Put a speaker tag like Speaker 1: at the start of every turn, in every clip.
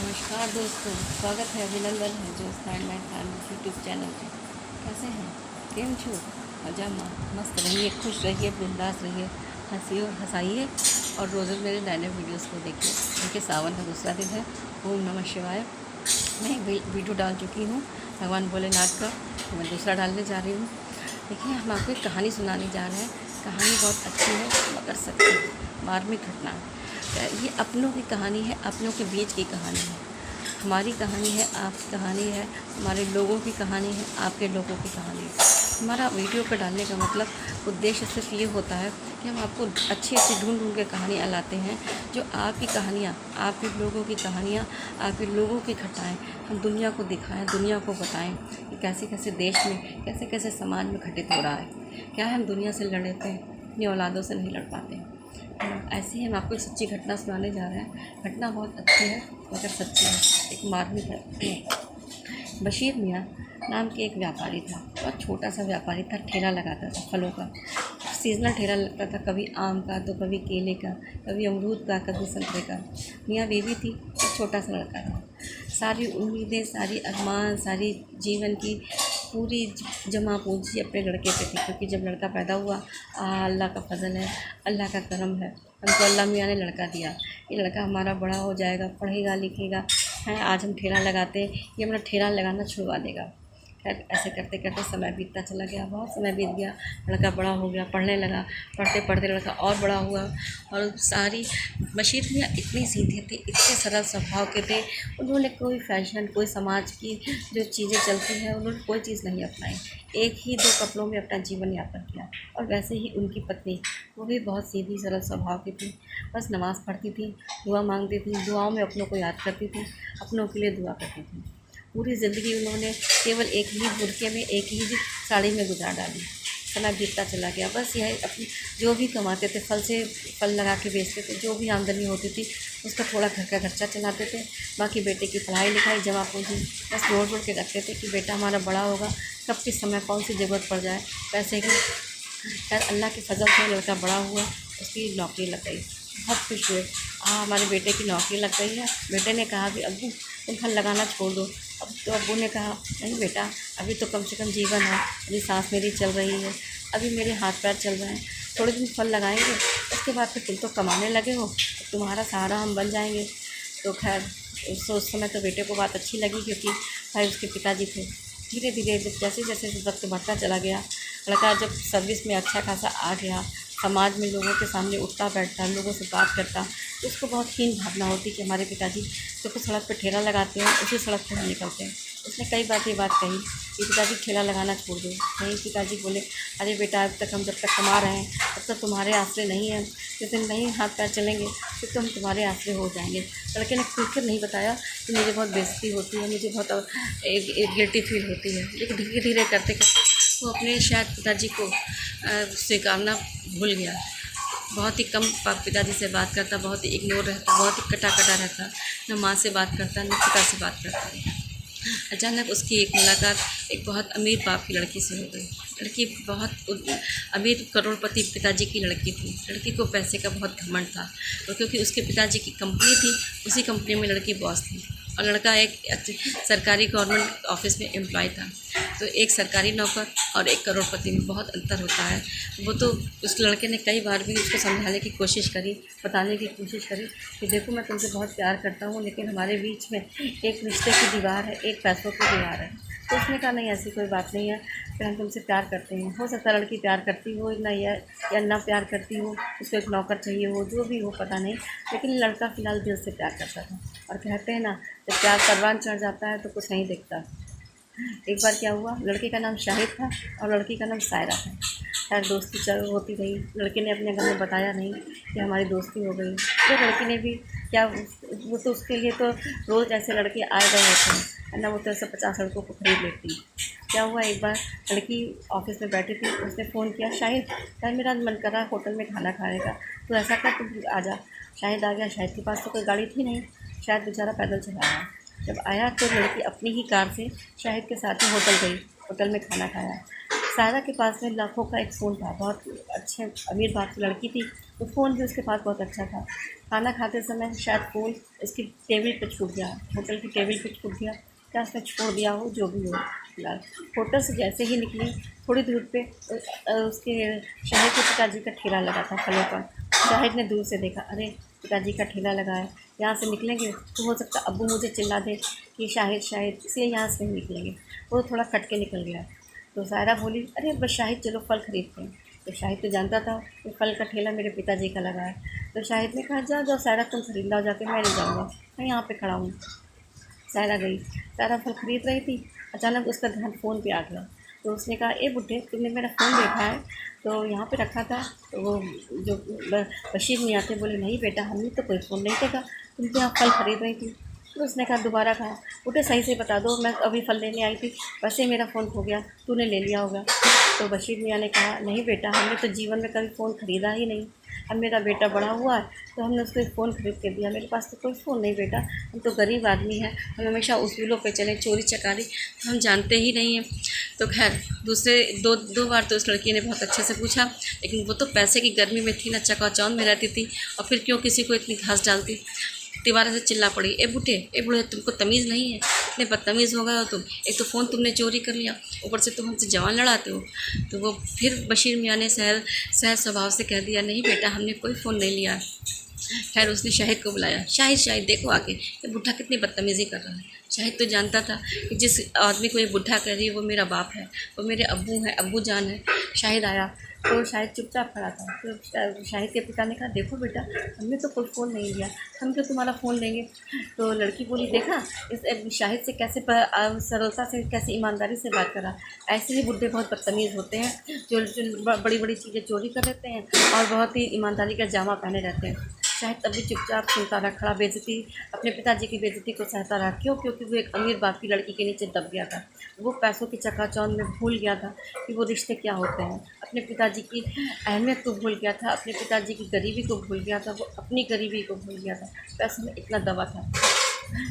Speaker 1: नमस्कार दोस्तों, स्वागत है, अभिनंदन है जो stand my family YouTube channel पे। कैसे हैं? केम छो? मजामा मस्त रहिए, खुश रहिए, बिंदास रहिए, हंसिए और हंसाइए और रोज़ मेरे नए नए वीडियोज़ को देखिए। देखिए, सावन का दूसरा दिन है। ओम नमः शिवाय। मैं वीडियो डाल चुकी हूँ भगवान भोलेनाथ का, तो मैं दूसरा डालने जा रही हूँ। देखिए, हम आपको एक कहानी सुनाने जा रहे हैं। कहानी बहुत अच्छी है मगर सच्ची है, मार्मिक घटना है। ये अपनों की कहानी है, अपनों के बीच की कहानी है। हमारी कहानी है, आपकी कहानी है, हमारे लोगों की कहानी है, आपके लोगों की कहानी है। हमारा वीडियो पर डालने का मतलब उद्देश्य सिर्फ ये होता है कि हम आपको अच्छी अच्छी ढूंढ ढूंढ के कहानियाँ लाते हैं, जो आपकी कहानियाँ, आपके लोगों की कहानियाँ, आपके लोगों की घटनाएँ हम दुनिया को दिखाएं, दुनिया को बताएं कि कैसे कैसे देश में, कैसे कैसे समाज में घटित हो रहा है। क्या है, हम दुनिया से लड़ लेते हैं, अपनी औलादों से नहीं लड़ पाते। ऐसे ही हम आपको एक सच्ची घटना सुनाने जा रहे हैं। घटना बहुत अच्छी है मगर सच्ची है, एक मार्मिक है। बशीर मियाँ नाम के एक व्यापारी था। बहुत छोटा सा व्यापारी था, ठेला लगाता था फलों का। सीजनल ठेला लगता था, कभी आम का तो कभी केले का, कभी अमरूद का, कभी संतरे का। मियाँ बीवी थी, एक छोटा सा लड़का था। सारी उम्मीदें, सारी अरमान, सारी जीवन की पूरी जमा पूंजी अपने लड़के पे थी, क्योंकि जब लड़का पैदा हुआ, अल्लाह का फजल है, अल्लाह का करम है, हमको अल्लाह मियाँ ने लड़का दिया। ये लड़का हमारा बड़ा हो जाएगा, पढ़ेगा लिखेगा है। आज हम ठेला लगाते हैं, ये हमारा ठेला लगाना छुड़वा देगा। खैर, ऐसे करते करते समय बीतता चला गया, बहुत समय बीत गया। लड़का बड़ा हो गया, पढ़ने लगा। पढ़ते पढ़ते लड़का और बड़ा हुआ। और सारी बशीर मियाँ इतनी सीधे थे, इतने सरल स्वभाव के थे। उन्होंने कोई फैशन, कोई समाज की जो चीज़ें चलती हैं, उन्होंने कोई चीज़ नहीं अपनाई। एक ही दो कपड़ों में अपना जीवन यापन किया। और वैसे ही उनकी पत्नी, वो भी बहुत सीधी सरल स्वभाव की थी। बस नमाज़ पढ़ती थी, दुआ मांगती थी, दुआओं में अपनों को याद करती थी, अपनों के लिए दुआ करती थी। पूरी ज़िंदगी उन्होंने केवल एक ही बुर्के में, एक ही साड़ी में गुजार डाली। समय बीतता चला गया। बस यह अपनी जो भी कमाते थे, फल लगा के बेचते थे, जो भी आमदनी होती थी उसका थोड़ा घर का खर्चा चलाते थे। बाकी बेटे की पढ़ाई लिखाई, जमा पूंजी बस जोड़ जोड़ के रखते थे कि बेटा हमारा बड़ा होगा, कब किस समय कौन सी ज़रूरत पड़ जाए पैसे की। खैर, अल्लाह के फजल से लड़का बड़ा हुआ, उसकी नौकरी लग गई। बहुत खुश हुए, हमारे बेटे की नौकरी लग गई है। बेटे ने कहा कि अब्बू तुम फल लगाना छोड़ दो। अब तो अब्बू ने कहा नहीं बेटा, अभी तो कम से कम जीवन है, अभी सांस मेरी चल रही है, अभी मेरे हाथ पैर चल रहे हैं। थोड़े दिन फल लगाएंगे, उसके बाद फिर तुम तो कमाने लगे हो, तुम्हारा सहारा हम बन जाएंगे। तो खैर, उस समय तो बेटे को बात अच्छी लगी, क्योंकि भाई उसके पिताजी थे। धीरे धीरे जैसे जैसे वक्त बढ़ता चला गया, लड़का जब सर्विस में अच्छा खासा आ गया, समाज में लोगों के सामने उठता बैठता, लोगों से बात करता, तो उसको बहुत हीन भावना होती कि हमारे पिताजी तो कुछ सड़क पर ठेला लगाते हैं, उसी सड़क पर हम निकलते हैं। उसने कई बार ये बात कही कि पिताजी ठेला लगाना छोड़ दो। नहीं, पिताजी बोले अरे बेटा, अब तक हम जब तक कमा रहे हैं तब तक तुम्हारे आसरे नहीं हैं, जिस दिन नहीं हाथ पैर चलेंगे फिर तो हम तुम्हारे आसरे हो जाएंगे। लड़के ने खुलकर नहीं बताया कि मुझे बहुत बेइज्जती होती है, मुझे बहुत एक गिल्टी फील होती है। लेकिन धीरे धीरे करते करते वो अपने शायद पिताजी को स्वीकारना भूल गया। बहुत ही कम पिताजी से बात करता, बहुत ही इग्नोर रहता, बहुत ही कटा कटा रहता, न माँ से बात करता, न पिता से बात करता। अचानक उसकी एक मुलाकात एक बहुत अमीर बाप की लड़की से हो गई। लड़की बहुत अमीर करोड़पति पिताजी की लड़की थी। लड़की को पैसे का बहुत घमंड था, और क्योंकि उसके पिताजी की कंपनी थी, उसी कंपनी में लड़की बॉस थी, और लड़का एक सरकारी गवर्नमेंट ऑफिस में एम्प्लॉय था। तो एक सरकारी नौकर और एक करोड़पति में बहुत अंतर होता है। वो तो उस लड़के ने कई बार भी उसको समझाने की कोशिश करी, बताने की कोशिश करी कि देखो मैं तुमसे बहुत प्यार करता हूँ, लेकिन हमारे बीच में एक रिश्ते की दीवार है, एक पैसों की दीवार है। तो उसने कहा नहीं, ऐसी कोई बात नहीं है, फिर हम तुमसे प्यार करते हैं। हो सकता है लड़की प्यार करती हो ना, या ना प्यार करती हो, उसको एक नौकर चाहिए हो, जो भी हो पता नहीं, लेकिन लड़का फ़िलहाल दिल से प्यार करता था। और कहते हैं ना, जब प्यार परवान चढ़ जाता है तो कुछ नहीं दिखता। एक बार क्या हुआ, लड़के का नाम शाहिद था और लड़की का नाम सायरा था। खैर, दोस्ती चल होती रही। लड़के ने अपने घर में बताया नहीं कि हमारी दोस्ती हो गई। तो लड़की ने भी क्या, वो तो उसके लिए तो रोज़ ऐसे लड़के आए गए होते हैं, है ना, वो तो ऐसे 50 लड़कों को खरीद लेती। क्या हुआ, एक बार लड़की ऑफिस में बैठी थी, उसने फ़ोन किया, शाहिद यार मेरा मन कर रहा है होटल में खाना खाने का, तो ऐसा कर तू आ जा। शाहिद आ गया। शाहिद के पास तो कोई गाड़ी थी नहीं, शायद बेचारा पैदल चला आया। जब आया तो लड़की अपनी ही कार से शाहिद के साथ में होटल गई, होटल में खाना खाया। सायरा के पास में लाखों का एक फ़ोन था, बहुत अच्छे अमीर बाप की लड़की थी, तो फ़ोन भी उसके पास बहुत अच्छा था। खाना खाते समय शायद फ़ोन इसकी टेबल पे छूट गया, होटल की टेबल पे छूट गया, क्या उसने छोड़ दिया हो, जो भी हो फिलहाल। होटल से जैसे ही निकली थोड़ी दूर पे उसके शाहिद के पिताजी का ठेला लगा था फलों का। शाहिद ने दूर से देखा, अरे पिताजी का ठेला लगा है, यहाँ से निकलेंगे तो हो सकता अब्बू मुझे चिल्ला दे कि शाहिद शाहिद, इसलिए यहाँ से नहीं निकलेंगे। वो थोड़ा कट के निकल गया। तो सायरा बोली, अरे बस शाहिद चलो फल खरीदते हैं। तो शाहिद तो जानता था कि फल का ठेला मेरे पिताजी का लगा है। तो शाहिद ने कहा, जाओ जाओ सायरा, तुम खरीद लाओ जाके, मैं नहीं जाऊँगा, मैं यहाँ पे खड़ा हूँ। सायरा गई। सायरा फल खरीद रही थी, अचानक उसका ध्यान फ़ोन पे आ गया। तो उसने कहा, ए बुड्ढे, तुमने मेरा फ़ोन देखा है? तो यहाँ पे रखा था। तो वो जो बशीर मियाँ थे बोले, नहीं बेटा, हमने तो कोई फ़ोन नहीं देखा, तुम तो यहाँ फल खरीद रही थी। तो उसने कहा, दोबारा कहा, बुड्ढे सही से बता दो, मैं अभी फल लेने आई थी, वैसे मेरा फ़ोन खो गया, तूने ले लिया होगा। तो बशीर मियाँ ने कहा, नहीं बेटा, हमने तो जीवन में कभी फ़ोन ख़रीदा ही नहीं। अब मेरा बेटा बड़ा हुआ है तो हमने उसको एक फ़ोन खरीद के दिया, मेरे पास तो कोई फ़ोन नहीं बेटा, हम तो गरीब आदमी हैं, हम हमेशा उसूलों पे चले, चोरी चकारी हम जानते ही नहीं हैं। तो खैर दूसरे दो बार तो उस लड़की ने बहुत अच्छे से पूछा, लेकिन वो तो पैसे की गर्मी में थी ना, चकाचौंध में रहती थी, और फिर क्यों किसी को इतनी घास डालती। दीवार से चिल्ला पड़ी, ए बूढ़े, ए बूढ़े, तुमको तमीज़ नहीं है, इतने बदतमीज़ हो गए हो तुम, एक तो फ़ोन तुमने चोरी कर लिया, ऊपर से तुम हमसे जवान लड़ाते हो। तो वो फिर बशीर मियाँ ने सहज स्वभाव से कह दिया, नहीं बेटा, हमने कोई फ़ोन नहीं लिया। खैर उसने शाहिद को बुलाया, शाहिद शाहिद देखो आके, ये बुढ़ा कितनी बदतमीज़ी कर रहा है। शाहिद तो जानता था कि जिस आदमी को ये बुढ़ा कह रही है वो मेरा बाप है, वो मेरे अब्बू हैं, अब्बू जान है। शाहिद आया तो शाहिद चुपचाप खड़ा था। तो शाहिद के पिता ने कहा, देखो बेटा, हमने तो कोई फ़ोन नहीं लिया, हम क्यों तुम्हारा फ़ोन लेंगे। तो लड़की बोली, देखा इस शाहिद से कैसे सरलता से, कैसे ईमानदारी से बात करा। ऐसे ही बुढ़े बहुत बदतमीज़ होते हैं, जो बड़ी बड़ी चीज़ें चोरी कर लेते हैं और बहुत ही ईमानदारी का जामा पहने रहते हैं। शायद तभी चुपचाप सुनता रहा, खड़ा बेइज्जती, अपने पिताजी की बेइज्जती को सहता रहा। क्यों? क्योंकि वो एक अमीर बाप की लड़की के नीचे दब गया था। वो पैसों की चकाचौंध में भूल गया था कि वो रिश्ते क्या होते हैं। अपने पिताजी की अहमियत को भूल गया था, अपने पिताजी की गरीबी को भूल गया था, वो अपनी गरीबी को भूल गया था, पैसों में इतना दबा था।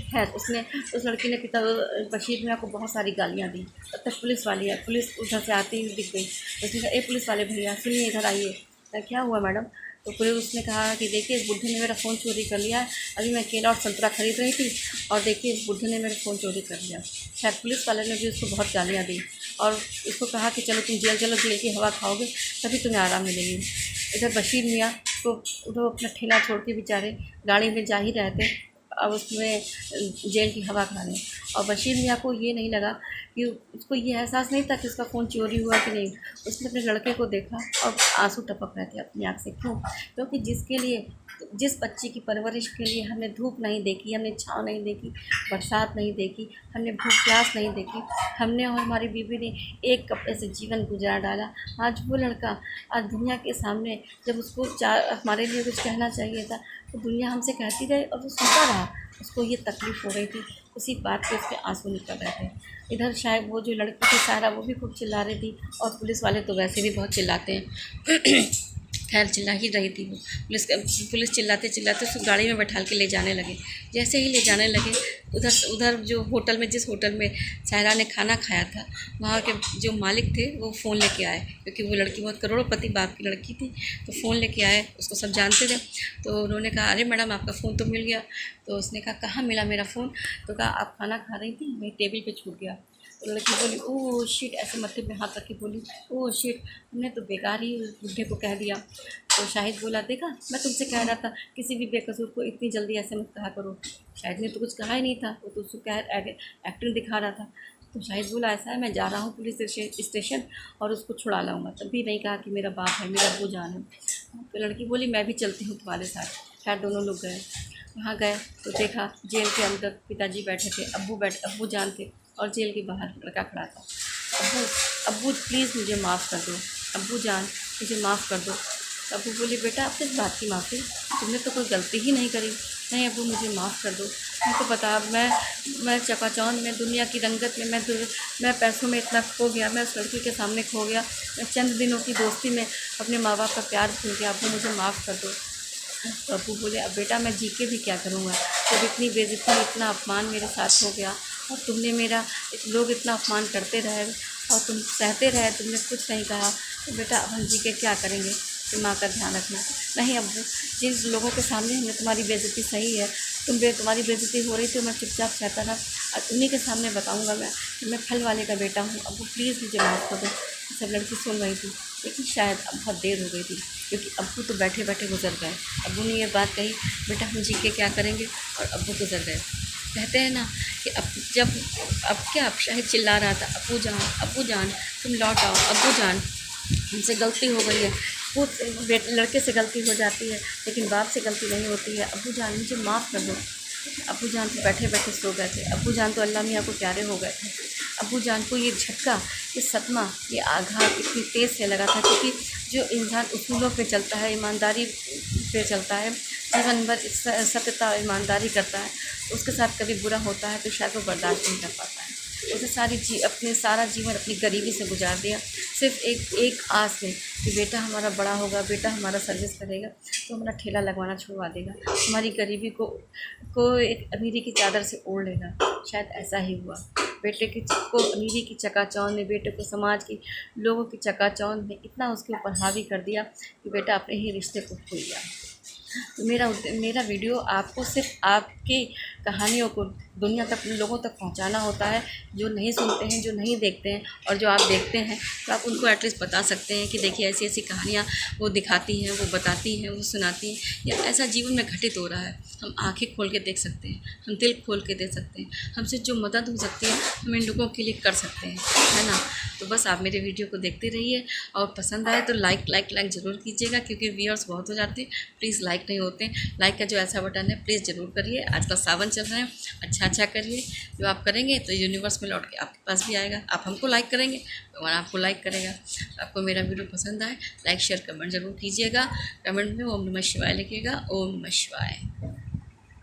Speaker 1: खैर उसने उस लड़की ने पिता बशीर मियाँ को बहुत सारी गालियाँ दी। तब तक पुलिस वाली है, पुलिस उधर से आती हुई दिख गई। उसने कहा, ए पुलिस वाले भैया सुनिए, इधर आइए। क्या हुआ मैडम? तो पुलिस उसने कहा कि देखिए, इस बुढ़े ने मेरा फ़ोन चोरी कर लिया है, अभी मैं केला और संतरा खरीद रही थी और देखिए इस बुढ़े ने मेरा फ़ोन चोरी कर लिया। शायद पुलिस वाले ने भी उसको बहुत गालियाँ दी और उसको कहा कि चलो तुम जेल चलो, जेल की हवा खाओगे तभी तुम्हें आराम मिलेगी। इधर बशीर मियाँ को उधर अपना ठेला छोड़ के बेचारे गाड़ी में जा ही रहे थे अब उसमें जेल की हवा खाने। और बशीर मियाँ को ये नहीं लगा कि उसको ये एहसास नहीं था कि उसका फ़ोन चोरी हुआ कि नहीं। उसने अपने लड़के को देखा और आंसू टपक रहे थे अपनी आँख से। क्यों? क्योंकि जिस बच्ची की परवरिश के लिए हमने धूप नहीं देखी, हमने छाँव नहीं देखी, बरसात नहीं देखी, हमने भूख प्यास नहीं देखी, हमने और हमारी बीवी ने एक कपड़े से जीवन गुजार डाला, आज वो लड़का आज दुनिया के सामने जब उसको हमारे लिए कुछ कहना चाहिए था तो दुनिया हमसे कहती रही और वो सुनता रहा। उसको ये तकलीफ़ हो रही थी, उसी बात पे उसके आंसू निकल रहे थे। इधर शायद वो जो लड़की थी सारा, वो भी खूब चिल्ला रही थी और पुलिस वाले तो वैसे भी बहुत चिल्लाते हैं। खैर चिल्ला ही रही थी वो। पुलिस चिल्लाते चिल्लाते उसको गाड़ी में बैठा के ले जाने लगे। जैसे ही ले जाने लगे, उधर जो होटल में, जिस होटल में सायरा ने खाना खाया था, वहाँ के जो मालिक थे वो फ़ोन लेके आए, क्योंकि वो लड़की बहुत करोड़पति बाप की लड़की थी। तो फ़ोन लेके आए, उसको सब जानते थे। तो उन्होंने कहा, अरे मैडम आपका फ़ोन तो मिल गया। तो उसने कहा, कहाँ मिला मेरा फ़ोन? तो कहा, आप खाना खा रही थी, मेरी टेबल पे छूट गया। तो लड़की बोली, ओह शिट, ऐसे मत्थे पे हाथ रख के बोली, ओह शिट, हमने तो बेकार ही उस बुढ़े को कह दिया। तो शाहिद बोला, देखा मैं तुमसे कह रहा था किसी भी बेकसूर को इतनी जल्दी ऐसे मत कहा करो। शाहिद ने तो कुछ कहा ही नहीं था, वो तो उसको एक्टिंग दिखा रहा था। तो शाहिद बोला, ऐसा है, मैं जा रहा हूँ पुलिस स्टेशन और उसको छुड़ा लाऊंगा। तभी नहीं कहा कि मेरा बाप है, मेरा अब्बू जान है। तो लड़की बोली, मैं भी चलती हूँ तुम्हारे साथ। खैर दोनों लोग गए। वहाँ गए तो देखा जेल के अंदर पिताजी बैठे थे, अब्बू जान थे और जेल के बाहर लड़का खड़ा था। अब्बू अब्बू प्लीज़ मुझे माफ़ कर दो, अब्बू जान मुझे माफ़ कर दो। अब्बू बोली, बेटा आप किस बात की माफ़ी, तुमने तो कोई गलती ही नहीं करी। नहीं अब्बू मुझे माफ़ कर दो, मैं तो पता मैं चकाचौंध में, दुनिया की रंगत में, मैं पैसों में इतना खो गया, मैं उस लड़की के सामने खो गया, मैं चंद दिनों की दोस्ती में अपने माँ बाप का प्यार भूल गया। अब्बू मुझे माफ़ कर दो। तो अब्बू बोले, अब बेटा मैं जी के भी क्या करूँगा, जब इतनी बेइज्जती, इतना अपमान मेरे साथ हो गया और तुमने मेरा, लोग इतना अपमान करते रहे और तुम सहते रहे, तुमने कुछ नहीं कहा, तो बेटा अब हम जी के क्या करेंगे। कि माँ का ध्यान रखना। नहीं अब्बू, जिन लोगों के सामने हमने तुम्हारी बेइज्जती सही है, तुम्हारी बेइज्जती हो रही थी, मैं चुपचाप सहता रहा, और उन्हीं के सामने बताऊँगा मैं कि मैं फल वाले का बेटा हूँ। अब्बू प्लीज़ मुझे माफ़ कर दो। सब लड़की सुन रही थी, लेकिन शायद अब बहुत देर हो गई थी, क्योंकि अब्बू तो बैठे बैठे गुजर गए। अब्बू ने ये बात कही, बेटा हम जी के क्या करेंगे, और अब्बू गुजर गए। कहते हैं ना कि अब क्या, अब शायद चिल्ला रहा था, अब्बू जान तुम लौट आओ, अब्बू जान हमसे गलती हो गई है। वो लड़के से गलती हो जाती है, लेकिन बाप से गलती नहीं होती है। अब्बू जान मुझे माफ़ कर दो। अब्बू जान तो बैठे बैठे सो गए थे। अब्बू जान तो अल्लाह मियाँ को प्यारे हो गए थे। अब्बू जान को ये झटका, ये सदमा, ये आघात इतनी तेज़ से लगा था, क्योंकि जो इंसान उसूलों पे चलता है, ईमानदारी पे चलता है, जीवन भर सत्यता और ईमानदारी करता है, उसके साथ कभी बुरा होता है तो शायद वो बर्दाश्त नहीं कर पाता है। उसे अपने सारा जीवन अपनी गरीबी से गुजार दिया, सिर्फ एक आस में कि बेटा हमारा बड़ा होगा, बेटा हमारा सर्विस करेगा तो हमारा ठेला लगवाना छुड़वा देगा, हमारी गरीबी को एक अमीरी की चादर से ओढ़ लेगा। शायद ऐसा ही हुआ। बेटे को अमीरी की चकाचौंध ने, बेटे को समाज की लोगों की चकाचौंध ने इतना उसके ऊपर हावी कर दिया कि बेटा अपने ही रिश्ते को भूल गया। तो मेरा वीडियो आपको सिर्फ आपकी कहानियों को दुनिया तक, लोगों तक पहुंचाना होता है, जो नहीं सुनते हैं, जो नहीं देखते हैं, और जो आप देखते हैं तो आप उनको एटलीस्ट बता सकते हैं कि देखिए ऐसी ऐसी कहानियाँ वो दिखाती हैं, वो बताती हैं, वो सुनाती हैं, या ऐसा जीवन में घटित हो रहा है। हम आंखें खोल के देख सकते हैं, हम दिल खोल के देख सकते हैं, हमसे जो मदद हो सकती है हम इन लोगों के लिए कर सकते हैं, है ना। तो बस आप मेरे वीडियो को देखते रहिए, और पसंद आए तो लाइक ज़रूर कीजिएगा, क्योंकि व्यूअर्स बहुत हो जाते हैं, प्लीज़ लाइक नहीं होते। लाइक का जो ऐसा बटन है प्लीज़ ज़रूर करिए। आजकल सावन चल रहे हैं, अच्छा करिए। जो आप करेंगे तो यूनिवर्स में लौट के आपके पास भी आएगा। आप हमको लाइक करेंगे, भगवान आपको लाइक करेगा। आपको मेरा वीडियो पसंद आए, लाइक शेयर कमेंट ज़रूर कीजिएगा। कमेंट में ओम नमः शिवाय लिखिएगा। ओम नमः शिवाय।